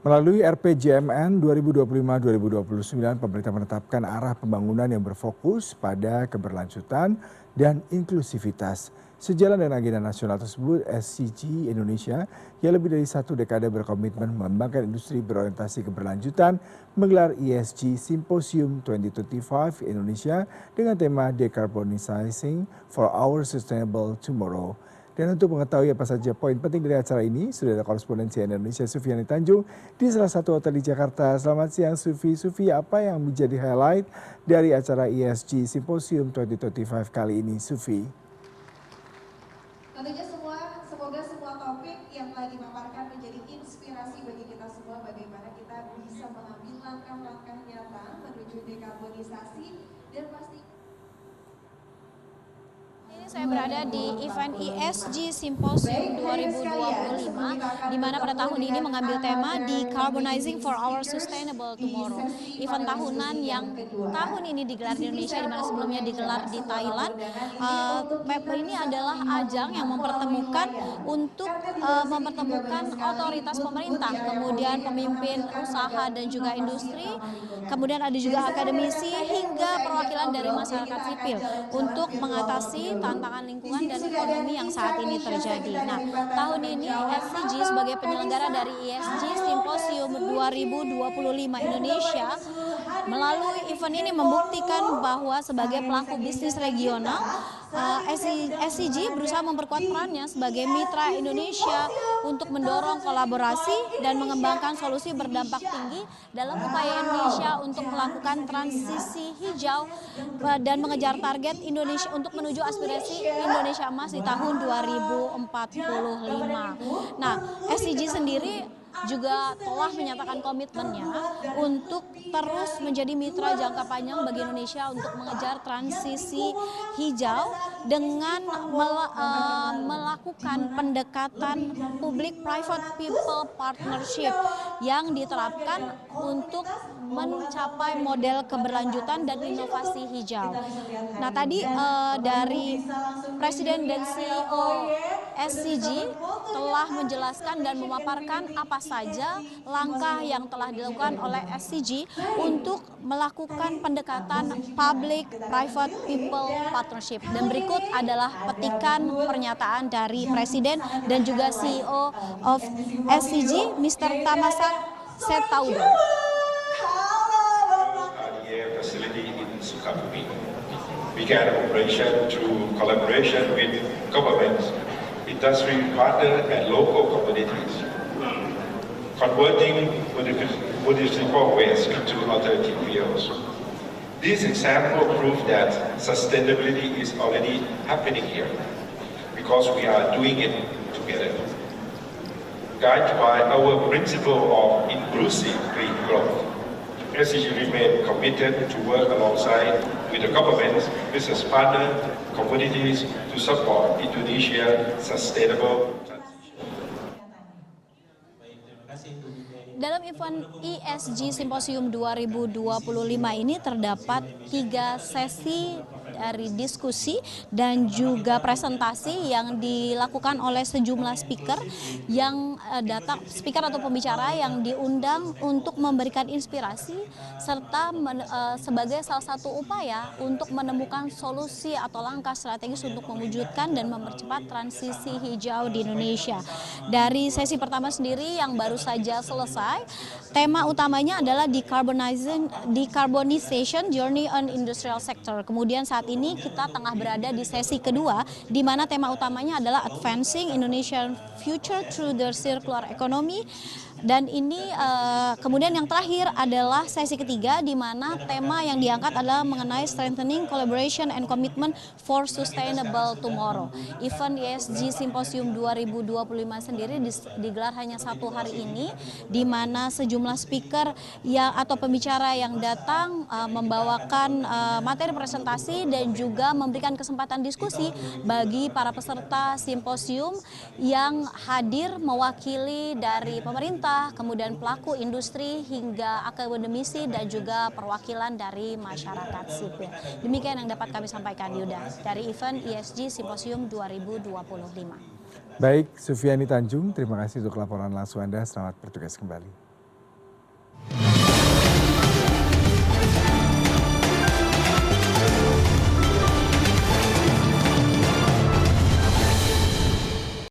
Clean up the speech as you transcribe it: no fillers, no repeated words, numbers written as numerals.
Melalui RPJMN 2025-2029, pemerintah menetapkan arah pembangunan yang berfokus pada keberlanjutan dan inklusivitas. Sejalan dengan agenda nasional tersebut, SCG Indonesia yang lebih dari satu dekade berkomitmen mengembangkan industri berorientasi keberlanjutan menggelar ESG Symposium 2025 Indonesia dengan tema Decarbonizing for Our Sustainable Tomorrow. Dan untuk mengetahui apa saja poin penting dari acara ini, sudah ada korespondensi Indonesia Sufiani Tanjung di salah satu hotel di Jakarta. Selamat siang Sufi. Sufi, apa yang menjadi highlight dari acara ESG Symposium 2025 kali ini, Sufi? Tentunya semoga semua topik yang telah dipaparkan menjadi inspirasi bagi kita semua bagaimana kita bisa mengambil langkah-langkah nyata menuju dekarbonisasi dan pasti. Ini saya berada di event ESG Symposium 2025, di mana pada tahun ini mengambil tema Decarbonizing for Our Sustainable Tomorrow. Event tahunan yang tahun ini digelar di Indonesia, di mana sebelumnya digelar di Thailand. Ini adalah ajang yang mempertemukan otoritas pemerintah, kemudian pemimpin usaha dan juga industri, kemudian ada juga akademisi hingga perwakilan dari masyarakat sipil untuk mengatasi tantangan lingkungan dan ekonomi yang saat ini terjadi. Nah, tahun ini SCG sebagai penyelenggara dari ESG Symposium 2025 Indonesia melalui event ini membuktikan bahwa sebagai pelaku bisnis regional, SCG berusaha memperkuat perannya sebagai mitra Indonesia untuk mendorong kolaborasi dan mengembangkan solusi berdampak tinggi dalam upaya Indonesia untuk melakukan transisi hijau dan mengejar target Indonesia untuk menuju aspirasi Indonesia Emas di tahun 2045. Nah, SCG sendiri juga telah menyatakan komitmennya untuk terus menjadi mitra jangka panjang bagi Indonesia untuk mengejar transisi hijau dengan melakukan pendekatan public-private people partnership yang diterapkan untuk mencapai model keberlanjutan dan inovasi hijau. Nah, tadi dari Presiden dan CEO SCG telah menjelaskan dan memaparkan apa saja langkah yang telah dilakukan oleh SCG untuk melakukan pendekatan public-private people partnership. Dan berikut adalah petikan pernyataan dari Presiden dan juga CEO of SCG, Mr. Tamasak Setaudo. Began operation through collaboration with governments, industry partners, and local communities, converting municipal waste into alternative fuels. This example proves that sustainability is already happening here because we are doing it together. Guided by our principle of inclusive green growth, SCG remain committed to work alongside with the government, business partners, communities to support Indonesia's sustainable transition. Dalam event ESG Symposium 2025 ini terdapat 3 sesi dari diskusi dan juga presentasi yang dilakukan oleh sejumlah speaker yang speaker atau pembicara yang diundang untuk memberikan inspirasi serta sebagai salah satu upaya untuk menemukan solusi atau langkah strategis untuk mewujudkan dan mempercepat transisi hijau di Indonesia. Dari sesi pertama sendiri yang baru saja selesai, tema utamanya adalah decarbonization journey on industrial sector. Kemudian saat ini kita tengah berada di sesi kedua, di mana tema utamanya adalah advancing Indonesian future through the circular economy. Dan ini kemudian yang terakhir adalah sesi ketiga, di mana tema yang diangkat adalah mengenai strengthening collaboration and commitment for sustainable tomorrow. Event ESG Symposium 2025 sendiri digelar hanya 1 hari ini, di mana sejumlah speaker atau pembicara yang datang membawakan materi presentasi dan juga memberikan kesempatan diskusi bagi para peserta simposium yang hadir mewakili dari pemerintah, kemudian pelaku industri hingga akademisi dan juga perwakilan dari masyarakat sipil. Demikian yang dapat kami sampaikan, Yuda, dari event ESG Symposium 2025. Baik, Sufiani Tanjung, terima kasih untuk laporan langsung Anda. Selamat bertugas kembali.